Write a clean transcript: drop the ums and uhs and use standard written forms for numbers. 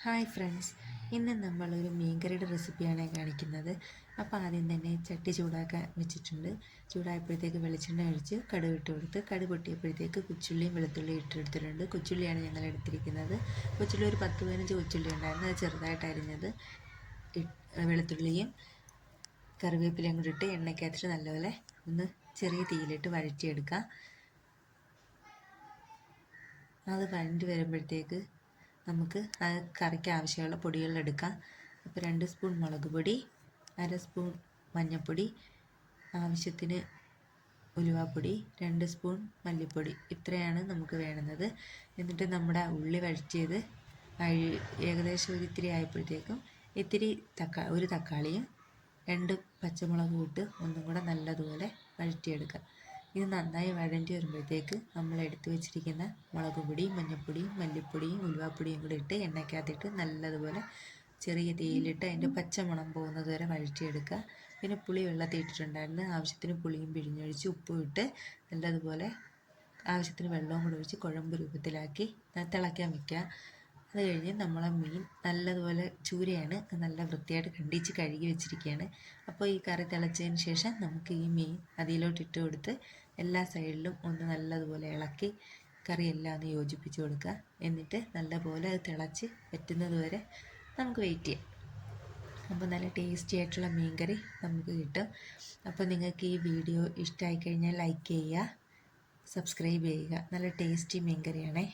Hi friends, ഇന്ന് നമ്മളൊരു മീൻകറിയുടെ റെസിപ്പിയാണ് കാണിക്കുന്നത്. അപ്പോൾ ആദ്യം തന്നെ ചട്ടി ചൂടാക്കാൻ വെച്ചിട്ടുണ്ട്. ചൂടായപ്പോഴത്തേക്ക് വെളിച്ചെണ്ണ ഒഴിച്ച് കടുക് ഇട്ട് കൊടുത്ത് കടുക് പൊട്ടിയപ്പോഴത്തേക്ക് കൊച്ചുള്ളിയും വെളുത്തുള്ളിയും ഇട്ടെടുത്തിട്ടുണ്ട്. കൊച്ചുള്ളിയാണ് ഞങ്ങൾ എടുത്തിരിക്കുന്നത്. കൊച്ചുള്ളി ഒരു 10-15 കൊച്ചുള്ളി ഉണ്ടായിരുന്നു, അത് ചെറുതായിട്ട് അരിഞ്ഞത്. വെളുത്തുള്ളിയും കറിവേപ്പിലയും കൂടി ഇട്ട് എണ്ണയ്ക്കകത്തിട്ട് നല്ലപോലെ ഒന്ന് ചെറിയ തീയിലിട്ട് വഴറ്റിയെടുക്കാം. അത് വഴണ്ടി വരുമ്പോഴത്തേക്ക് നമുക്ക് ആ കറിക്ക് ആവശ്യമുള്ള പൊടികൾ എടുക്കാം. അപ്പോൾ 2 സ്പൂൺ മുളക് പൊടി, 1/2 സ്പൂൺ മഞ്ഞൾപ്പൊടി, ആവശ്യത്തിന് ഉലുവാപ്പൊടി, 2 സ്പൂൺ മല്ലിപ്പൊടി, ഇത്രയാണ് നമുക്ക് വേണ്ടുന്നത്. എന്നിട്ട് നമ്മുടെ ഉള്ളി വഴറ്റിയത് ഏകദേശം ഒരിത്തിരി ആയപ്പോഴത്തേക്കും ഒരു തക്കാളിയും 2 പച്ചമുളകും ഇട്ട് ഒന്നും കൂടെ നല്ലതുപോലെ വഴറ്റിയെടുക്കുക. ഇത് നന്നായി വഴണ്ടി വരുമ്പോഴത്തേക്ക് നമ്മൾ എടുത്തു വെച്ചിരിക്കുന്ന മുളക് പൊടിയും മഞ്ഞൾപ്പൊടിയും മല്ലിപ്പൊടിയും ഉലുവാപ്പൊടിയും കൂടി ഇട്ട് എണ്ണയ്ക്കകത്തിട്ട് നല്ലതുപോലെ ചെറിയ തീയിലിട്ട് അതിൻ്റെ പച്ചമണം പോകുന്നത് വരെ വഴറ്റിയെടുക്കുക. പിന്നെ പുളി വെള്ളത്തിൽ ഇട്ടിട്ടുണ്ടായിരുന്നു. ആവശ്യത്തിന് പുളിയും പിഴിഞ്ഞൊഴിച്ച് ഉപ്പും ഇട്ട് നല്ലതുപോലെ ആവശ്യത്തിന് വെള്ളവും കൂടി ഒഴിച്ച് കുഴമ്പ് രൂപത്തിലാക്കി തിളയ്ക്കാൻ വയ്ക്കുക. അത് കഴിഞ്ഞ് നമ്മളെ മീൻ നല്ലതുപോലെ ചൂരയാണ്, നല്ല വൃത്തിയായിട്ട് കണ്ടിച്ച് കഴുകി വെച്ചിരിക്കുകയാണ്. അപ്പോൾ ഈ കറി തിളച്ചതിന് ശേഷം നമുക്ക് ഈ മീൻ അതിലോട്ട് ഇട്ട് കൊടുത്ത് എല്ലാ സൈഡിലും ഒന്ന് നല്ലതുപോലെ ഇളക്കി കറിയെല്ലാം ഒന്ന് യോജിപ്പിച്ച് കൊടുക്കുക. എന്നിട്ട് നല്ലപോലെ അത് തിളച്ച് വറ്റുന്നത് വരെ നമുക്ക് വെയിറ്റ് ചെയ്യാം. അപ്പോൾ നല്ല ടേസ്റ്റി ആയിട്ടുള്ള മീൻ കറി നമുക്ക് കിട്ടും. അപ്പോൾ നിങ്ങൾക്ക് ഈ വീഡിയോ ഇഷ്ടമായി കഴിഞ്ഞാൽ ലൈക്ക് ചെയ്യുക, സബ്സ്ക്രൈബ് ചെയ്യുക. നല്ല ടേസ്റ്റി മീൻ കറിയാണേ.